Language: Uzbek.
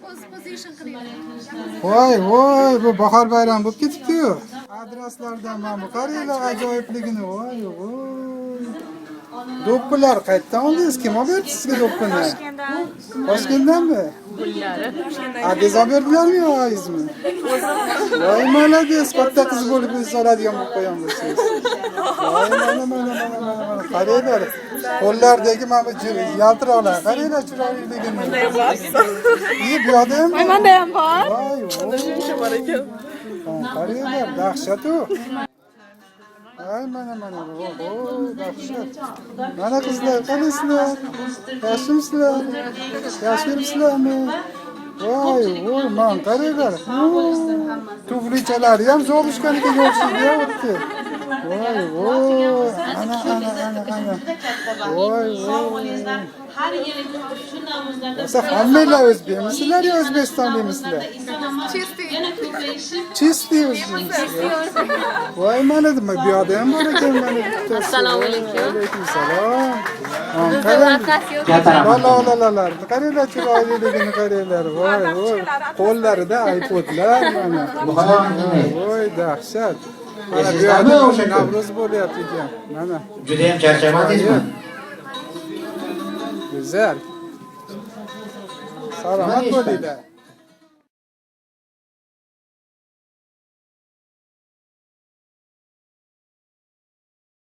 Position qiling. Voy, bu bahor bayrami bo'lib ketibdi-yu. Adreslardan mana bu qaranglar ajoyibligini. Voy. Do'ppilar qayerdan oldingiz? Kim olib berdi sizga do'ppini? Toshkentdanmi? Adres olib berdilarmi yo oyingizmi? Voy, malades, katta qiz bo'lib biz oladigan bo'lib qo'yamiz siz. Voy, mana. Qaranglar. Qo'llardagi mana bu yaltiroqlar. Qaranglar chiroyliligini. Bu yoqda ham. Manda ham bor. Voy. Shuncha bor ekan. Qaranglar, dahshat-u. Ay mana. Oho, dahshat. Mana qizlar, qanaysizlar? Yaxshimisizlar? Yaxshimisilarmi? Voy, man qaranglar. Tuflichalari ham zo'g'ishganiga o'xshaydi-ya, o'tdi. Voy. Ana. Voy. Har yili shu namunalarda Siz hammalar o'zbekmisizlar yo o'zbekistonlikmisizlar? Chisti o'zbekmisizlar. Voy, mana nima bu yoqda ham bor ekan mana. Assalomu alaykum. Alaykum salom. Qaranglar, qaranglar chiroyliligini qaranglar. Voy. Qo'llarida iPodlar mana. Voy, dahshat. Mana bu yoqda Navro'z bo'lyapti ekan. Mana. Juda ham charchamadingizmi? Güzel. Salomat bo'linglar.